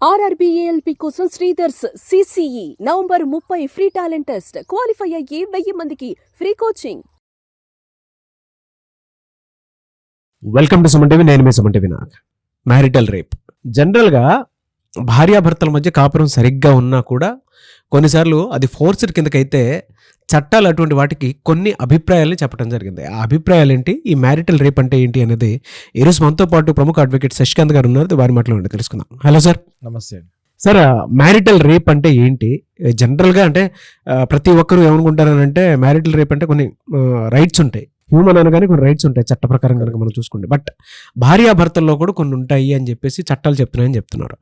RRBALP కోసం Sridhar's CCE November 30 free talent test. Qualify అయ్యి 1000 మందికి free coaching. Welcome to Suman TV. నేను మీ సుమన్ టీవీ. నాకు మ్యారిటల్ రేప్ జనరల్గా భార్యాభర్తల మధ్య కాపురం సరిగ్గా ఉన్నా కూడా కొన్నిసార్లు అది ఫోర్స్డ్ కిందకైతే చట్టాలు అటువంటి వాటికి కొన్ని అభిప్రాయాలని చెప్పడం జరిగింది. ఆ అభిప్రాయాలు ఏంటి, ఈ మ్యారిటల్ రేప్ అంటే ఏంటి అనేది ఈరోజు మనతో పాటు ప్రముఖ అడ్వకేట్ శశికాంత్ గారు ఉన్నారు. వారి మాటలు తెలుసుకుందాం. Hello sir. నమస్తే. సార్, మ్యారిటల్ రేప్ అంటే ఏంటి? జనరల్గా అంటే ప్రతి ఒక్కరు ఏమనుకుంటారనంటే మ్యారిటల్ రేప్ అంటే కొన్ని రైట్స్ ఉంటాయి, హ్యూమన్ అనగానే కొన్ని రైట్స్ ఉంటాయి చట్ట ప్రకారం కనుక మనం చూసుకుంటే. బట్ భార్యాభర్తల్లో కూడా కొన్ని ఉంటాయి అని చెప్పేసి చట్టాలు చెప్తున్నాయని చెప్తున్నారు.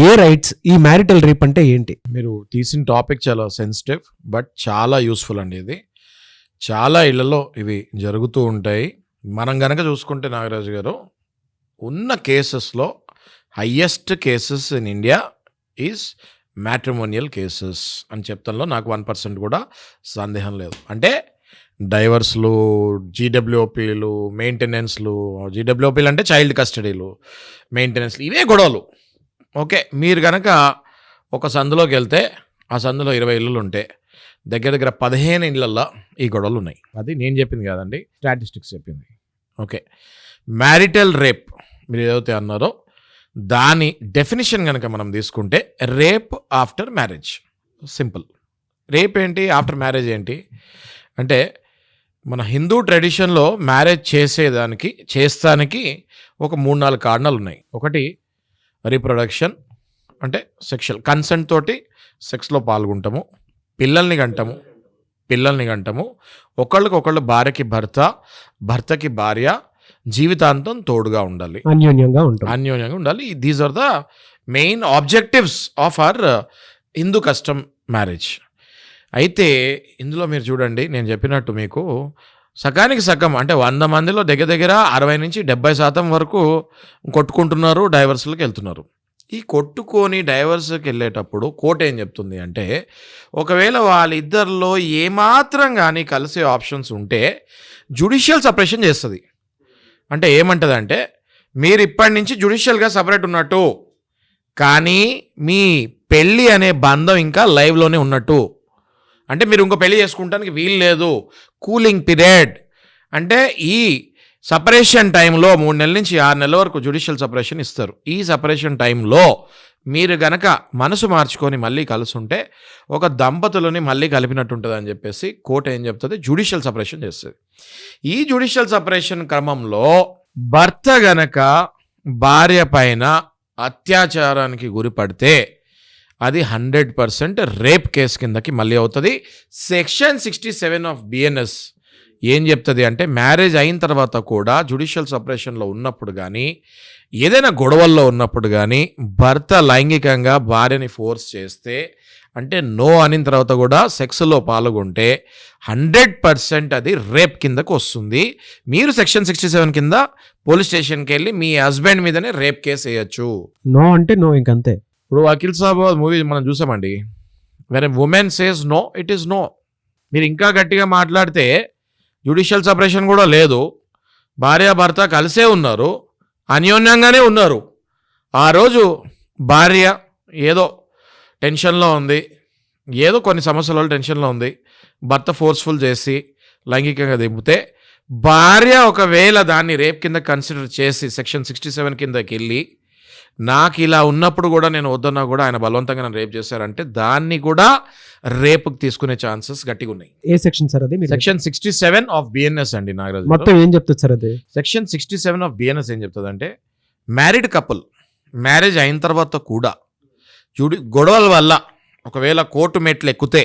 ఏ రైట్స్ ఈ మ్యారిటల్ రేప్ అంటే ఏంటి? మీరు తీసిన టాపిక్ చాలా సెన్సిటివ్ బట్ చాలా యూస్ఫుల్ అండి. ఇది చాలా ఇళ్లలో ఇవి జరుగుతూ ఉంటాయి. మనం గనక చూసుకుంటే నాగరాజు గారు, ఉన్న కేసెస్లో highest cases in India is matrimonial cases అని చెప్తాలో నాకు 1% కూడా సందేహం లేదు. అంటే డైవర్స్లు, జీడబ్ల్యూఓపీలు, మెయింటెనెన్స్లు, జీడబ్ల్యూఓపీలు అంటే చైల్డ్ కస్టడీలు, మెయింటెనెన్స్లు, ఇవే గొడవలు. ఓకే, మీరు కనుక ఒక సందులోకి వెళ్తే ఆ సందులో 20 ఇళ్ళు ఉంటే దగ్గర 15 ఇళ్ళల్లో ఈ గొడవలు ఉన్నాయి. అది నేను చెప్పింది కాదండి, స్టాటిస్టిక్స్ చెప్పింది. ఓకే, మ్యారిటల్ రేప్ మీరు ఏదైతే అన్నారో దాని డెఫినిషన్ కనుక మనం తీసుకుంటే rape after marriage. Simple. Rape ఏంటి, ఆఫ్టర్ మ్యారేజ్ ఏంటి అంటే, మన హిందూ ట్రెడిషన్లో మ్యారేజ్ చేస్తానికి ఒక 3-4 కారణాలు ఉన్నాయి. ఒకటి రీప్రొడక్షన్, అంటే సెక్షువల్ కన్సెంట్ తోటి సెక్స్లో పాల్గొంటాము, పిల్లల్ని కంటాము, ఒకళ్ళకొకళ్ళు, భార్యకి భర్త, భర్తకి భార్య జీవితాంతం తోడుగా ఉండాలి, అన్యోన్యంగా ఉండాలి. These are the main objectives of our Hindu custom marriage. అయితే ఇందులో మీరు చూడండి, నేను చెప్పినట్టు మీకు సగానికి సగం అంటే 100 మందిలో దగ్గర 60-70% వరకు కొట్టుకుంటున్నారు, డైవర్స్లకు వెళ్తున్నారు. ఈ కొట్టుకొని డైవర్స్కి వెళ్ళేటప్పుడు కోర్టు ఏం చెప్తుంది అంటే, ఒకవేళ వాళ్ళిద్దరిలో ఏమాత్రం కానీ కలిసే ఆప్షన్స్ ఉంటే జ్యుడిషియల్ సపరేషన్ చేస్తుంది. అంటే ఏమంటుందంటే, మీరు ఇప్పటి నుంచి జ్యుడిషియల్గా సపరేట్ ఉన్నట్టు, కానీ మీ పెళ్ళి అనే బంధం ఇంకా లైవ్లోనే ఉన్నట్టు. అంటే మీరు ఇంకో పెళ్లి చేసుకుంటానికి వీలు లేదు. కూలింగ్ పీరియడ్ అంటే ఈ సపరేషన్ టైంలో 3 నెలల నుంచి 6 నెలల వరకు జ్యుడిషియల్ సపరేషన్ ఇస్తారు. ఈ సపరేషన్ టైంలో మీరు గనక మనసు మార్చుకొని మళ్ళీ కలుసుంటే ఒక దంపతులని మళ్ళీ కలిపినట్టు ఉంటుంది అని చెప్పేసి కోర్టు ఏం చెప్తుంది, జ్యుడిషియల్ సపరేషన్ చేస్తుంది. ఈ జ్యుడిషియల్ సపరేషన్ క్రమంలో భర్త గనక భార్య పైన అత్యాచారానికి గురిపడితే అది 100% రేప్ కేసు కిందకి మళ్ళీ అవుతుంది. సెక్షన్ 67 ఆఫ్ BNS ఏం చెప్తుంది అంటే, మ్యారేజ్ అయిన తర్వాత కూడా జ్యుడిషియల్ సపరేషన్లో ఉన్నప్పుడు కానీ, ఏదైనా గొడవల్లో ఉన్నప్పుడు కానీ భర్త లైంగికంగా భార్యని ఫోర్స్ చేస్తే, అంటే నో అనిన తర్వాత కూడా సెక్స్లో పాల్గొంటే 100% అది రేప్ కిందకు వస్తుంది. మీరు సెక్షన్ 67 కింద పోలీస్ స్టేషన్కి వెళ్ళి మీ హస్బెండ్ మీదనే రేప్ కేసు వేయచ్చు. నో అంటే నో, ఇంకంతే. ఇప్పుడు అఖిల్ సాబ్ మూవీ మనం చూసామండి, when women says no, it is no. మీరు ఇంకా గట్టిగా మాట్లాడితే జ్యుడిషియల్ సపరేషన్ కూడా లేదు, భార్యాభర్త కలిసే ఉన్నారు, అన్యోన్యంగానే ఉన్నారు. ఆ రోజు భార్య ఏదో టెన్షన్లో ఉంది, ఏదో కొన్ని సమస్యల వల్ల టెన్షన్లో ఉంది, భర్త ఫోర్స్ఫుల్ చేసి లైంగికంగా దింపితే, భార్య ఒకవేళ దాన్ని రేప్ కింద కన్సిడర్ చేసి సెక్షన్ 67 కిందకి వెళ్ళి, నాకు ఇలా ఉన్నప్పుడు కూడా నేను వద్దన్నా కూడా ఆయన బలవంతంగా నన్ను రేప్ చేశారంటే దాన్ని కూడా రేపుకి తీసుకునే ఛాన్సెస్ గట్టిగా ఉన్నాయి. ఏ సెక్షన్ సార్ అది? సెక్షన్ 67 ఆఫ్ BNS అండి నాగరాజు. మొత్తం ఏం చెప్తుంది సార్ అది? సెక్షన్ 67 ఆఫ్ BNS ఏం చెప్తుంది అంటే, మ్యారీడ్ కపుల్ మ్యారేజ్ అయిన తర్వాత కూడా గొడవల వల్ల ఒకవేళ కోర్టు మెట్లు ఎక్కితే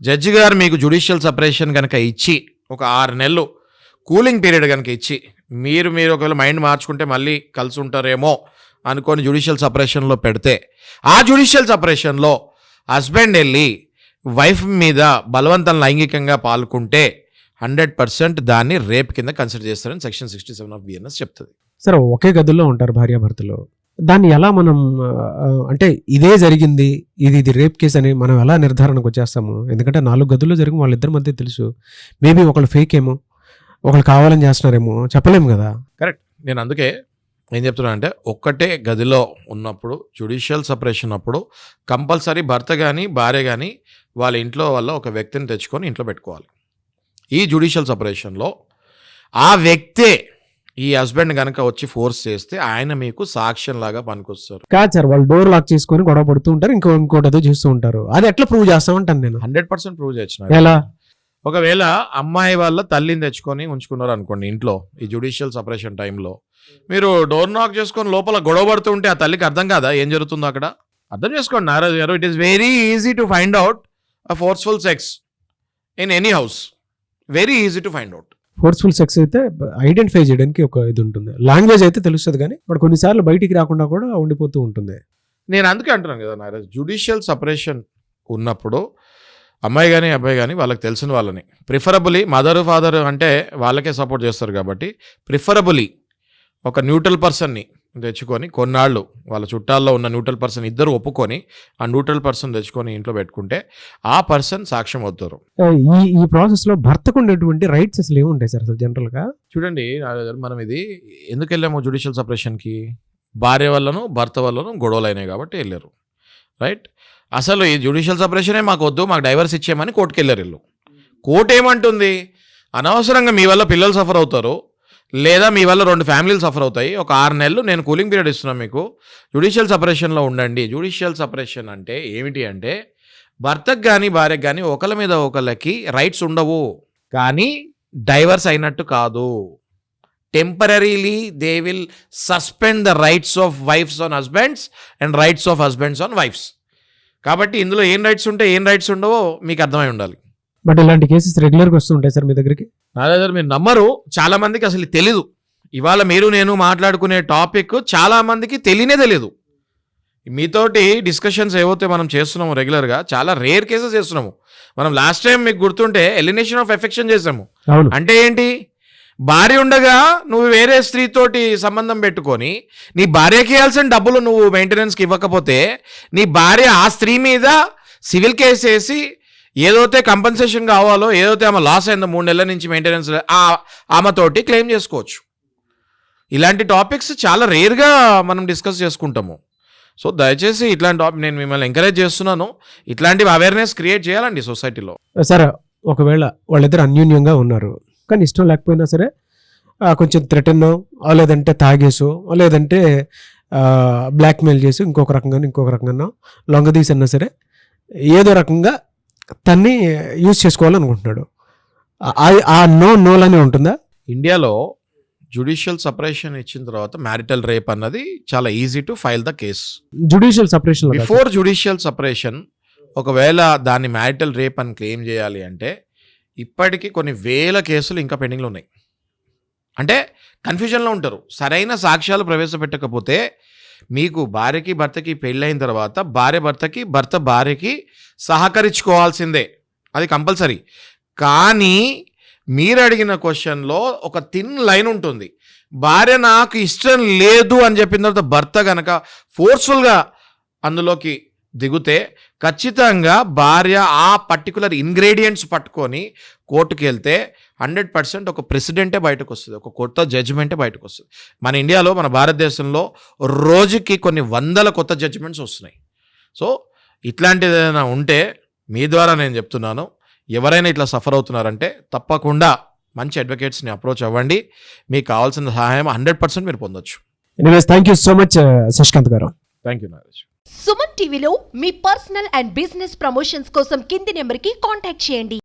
జడ్జి గారు మీకు జ్యుడిషియల్ సపరేషన్ కనుక ఇచ్చి ఒక 6 నెలలు కూలింగ్ పీరియడ్ కనుక ఇచ్చి, మీరు ఒకవేళ మైండ్ మార్చుకుంటే మళ్ళీ కలిసి ఉంటారేమో అనుకొని జ్యుడిషియల్ సపరేషన్లో పెడితే, ఆ జ్యుడిషియల్ సపరేషన్లో హస్బెండ్ వెళ్ళి వైఫ్ మీద బలవంతం లైంగికంగా పాల్గొంటే 100% దాన్ని రేప్ కింద కన్సిడర్ చేస్తారని సెక్షన్ 67 ఆఫ్ BNS చెప్తుంది. సరే, ఒకే గదుల్లో ఉంటారు భార్యాభర్తలు, దాన్ని ఎలా మనం అంటే ఇదే జరిగింది, ఇది రేప్ కేసు అని మనం ఎలా నిర్ధారణకు వచ్చేస్తాము? ఎందుకంటే 4 గదుల్లో జరిగి వాళ్ళిద్దరి మధ్య తెలుసు. మేబీ ఒకళ్ళు ఫేక్ ఏమో, ఒకళ్ళు కావాలని చేస్తున్నారేమో, చెప్పలేము కదా. కరెక్ట్. నేను అందుకే ఏం చెప్తున్నా అంటే ఒక్కటే గదిలో ఉన్నప్పుడు జ్యుడిషియల్ సపరేషన్ అప్పుడు కంపల్సరీ భర్త కానీ భార్య కానీ వాళ్ళ ఇంట్లో వల్ల ఒక వ్యక్తిని తెచ్చుకొని ఇంట్లో పెట్టుకోవాలి. ఈ జ్యుడిషియల్ సపరేషన్లో ఆ వ్యక్తే ఈ హస్బెండ్ కనుక వచ్చి ఫోర్స్ చేస్తే ఆయన మీకు సాక్ష్యం లాగా పనికొస్తారు. కాదు సార్, వాళ్ళు డోర్ లాక్ చేసుకొని గొడవ పడుతూ ఉంటారు, ఇంకోటి ఏదో చేస్తూ ఉంటారు. అది ఎట్లా ప్రూవ్ చేస్తామంటాను నేను. 100% ప్రూవ్ చేయొచ్చు. ఎలా? ఒకవేళ అమ్మాయి వాళ్ళ తల్లిని తెచ్చుకొని ఉంచుకున్నారు అనుకోండి ఇంట్లో ఈ జ్యుడిషియల్ సపరేషన్ టైంలో, మీరు డోర్ నాక్ చేసుకొని లోపల గొడవ పడుతూ ఉంటే ఆ తల్లికి అర్థం కాదా ఏం జరుగుతుందో అక్కడ? అర్థం చేసుకోండి నారాజు గారు, it is very easy to find out a forceful sex in any house. Very easy to find out. Forceful sex అయితే ఐడెంటిఫై చేయడానికి ఒక ఇది ఉంటుంది, లాంగ్వేజ్ అయితే తెలుస్తుంది, కానీ బట్ కొన్నిసార్లు బయటికి రాకుండా కూడా ఉండిపోతూ ఉంటుంది. నేను అందుకే అంటున్నాను కదా నారాజు, జ్యుడిషియల్ సపరేషన్ ఉన్నప్పుడు అమ్మాయి కానీ అబ్బాయి కానీ వాళ్ళకి తెలిసిన వాళ్ళని, ప్రిఫరబులీ మదర్ ఫాదర్ అంటే వాళ్ళకే సపోర్ట్ చేస్తారు కాబట్టి ప్రిఫరబులీ ఒక న్యూట్రల్ పర్సన్ని తెచ్చుకొని కొన్నాళ్ళు వాళ్ళ చుట్టాల్లో ఉన్న న్యూట్రల్ పర్సన్ ఇద్దరు ఒప్పుకొని ఆ న్యూట్రల్ పర్సన్ తెచ్చుకొని ఇంట్లో పెట్టుకుంటే ఆ పర్సన్ సాక్ష్యం అవుతారు. ఈ ప్రాసెస్ లో భర్తకు ఉండేటువంటి రైట్స్ అసలు ఏముంటాయి సార్ అసలు జనరల్ గా? చూడండి మనం ఇది ఎందుకు వెళ్ళాము జ్యుడిషియల్ సపరేషన్కి? భార్య వల్లను భర్త వల్లను గొడవలు అయినాయి కాబట్టి వెళ్ళారు, రైట్? అసలు ఈ జ్యుడిషియల్ సపరేషనే మాకు వద్దు, మాకు డైవర్స్ ఇచ్చేయమని కోర్టుకు వెళ్ళారు వీళ్ళు. కోర్టు ఏమంటుంది? అనవసరంగా మీ వల్ల పిల్లలు సఫర్ అవుతారు, లేదా మీ వల్ల 2 ఫ్యామిలీలు సఫర్ అవుతాయి, ఒక 6 నెలలు నేను కూలింగ్ పీరియడ్ ఇస్తున్నాను మీకు, జ్యుడిషియల్ సపరేషన్లో ఉండండి. జ్యుడిషియల్ సపరేషన్ అంటే ఏమిటి అంటే భర్తకు కానీ భార్యకు కానీ ఒకళ్ళ మీద ఒకళ్ళకి రైట్స్ ఉండవు, కానీ డైవర్స్ అయినట్టు కాదు. Temporarily they will suspend the rights of wives on husbands and rights of husbands on wives. కాబట్టి ఇందులో ఏం రైట్స్ ఉంటాయి ఏం రైట్స్ ఉండవో మీకు అర్థమై ఉండాలి. బట్ ఇలాంటి కేసెస్ రెగ్యులర్గా వస్తుంటాయి సార్ మీ దగ్గరికి? నా దగ్గర మీరు నమ్మరు, చాలా మందికి అసలు తెలీదు. ఇవాళ మీరు నేను మాట్లాడుకునే టాపిక్ చాలా మందికి తెలియదు. మీతోటి డిస్కషన్స్ ఏవైతే మనం చేస్తున్నాము రెగ్యులర్గా, చాలా రేర్ కేసెస్ చేస్తున్నాము. మనం లాస్ట్ టైం మీకు గుర్తుంటే ఎలినేషన్ ఆఫ్ ఎఫెక్షన్ చేసాము. అవును. అంటే ఏంటి? భార్య ఉండగా నువ్వు వేరే స్త్రీతోటి సంబంధం పెట్టుకొని నీ భార్యకి ఇవ్వాల్సిన డబ్బులు నువ్వు మెయింటెనెన్స్కి ఇవ్వకపోతే నీ భార్య ఆ స్త్రీ మీద సివిల్ కేసు వేసి ఏదైతే కంపెన్సేషన్ కావాలో, ఏదైతే ఆమె లాస్ అయిందో 3 నెలల నుంచి మెయింటెనెన్స్ ఆమెతోటి క్లెయిమ్ చేసుకోవచ్చు. ఇలాంటి టాపిక్స్ చాలా రేర్గా మనం డిస్కస్ చేసుకుంటాము. సో దయచేసి ఇట్లాంటి టాపిక్ నేను మిమ్మల్ని ఎంకరేజ్ చేస్తున్నాను, ఇట్లాంటివి అవేర్నెస్ క్రియేట్ చేయాలండి సొసైటీలో. సరే, ఒకవేళ వాళ్ళిద్దరు అన్యూన్యంగా ఉన్నారు కానీ ఇష్టం లేకపోయినా సరే కొంచెం థ్రెటనో, లేదంటే తాగేసో, లేదంటే బ్లాక్మెయిల్ చేసి ఇంకొక రకంగా లొంగదీసన్నా సరే ఏదో రకంగా తన్ని యూజ్ చేసుకోవాలనుకుంటున్నాడు, ఆ నోలనే ఉంటుందా? ఇండియాలో జ్యుడిషియల్ సపరేషన్ ఇచ్చిన తర్వాత మ్యారిటల్ రేప్ అన్నది చాలా easy to file the case. Judicial separation before judicial separation ఒకవేళ దాన్ని మ్యారిటల్ రేప్ అని క్లెయిమ్ చేయాలి అంటే ఇప్పటికీ కొన్ని వేల కేసులు ఇంకా పెండింగ్లో ఉన్నాయి. అంటే కన్ఫ్యూజన్లో ఉంటారు. సరైన సాక్ష్యాలు ప్రవేశపెట్టకపోతే మీకు భార్యకి భర్తకి పెళ్ళైన తర్వాత భార్య భర్తకి, భర్త భార్యకి సహకరించుకోవాల్సిందే, అది కంపల్సరీ. కానీ మీరు అడిగిన క్వశ్చన్లో ఒక థిన్ లైన్ ఉంటుంది. భార్య నాకు ఇష్టం లేదు అని చెప్పిన తర్వాత భర్త కనుక ఫోర్స్ఫుల్గా అందులోకి దిగుతే ఖచ్చితంగా భార్య ఆ పర్టికులర్ ఇంగ్రీడియంట్స్ పట్టుకొని కోర్టుకి వెళ్తే 100% ఒక ప్రెసిడెంటే బయటకు వస్తుంది, ఒక కొత్త జడ్జిమెంటే బయటకు వస్తుంది. మన ఇండియాలో, మన భారతదేశంలో రోజుకి కొన్ని వందల కొత్త జడ్జిమెంట్స్ వస్తున్నాయి. సో ఇట్లాంటిది ఏదైనా ఉంటే మీ ద్వారా నేను చెప్తున్నాను, ఎవరైనా ఇట్లా సఫర్ అవుతున్నారంటే తప్పకుండా మంచి అడ్వకేట్స్ని అప్రోచ్ అవ్వండి. మీకు కావాల్సిన సహాయం 100% మీరు పొందొచ్చు. Anyways, thank you so much Shashikanth garu. Thank you Nagesh. Suman టీవీలో మీ పర్సనల్ అండ్ బిజినెస్ ప్రమోషన్స్ కోసం కింది నెంబర్కి కాంటాక్ట్ చేయండి.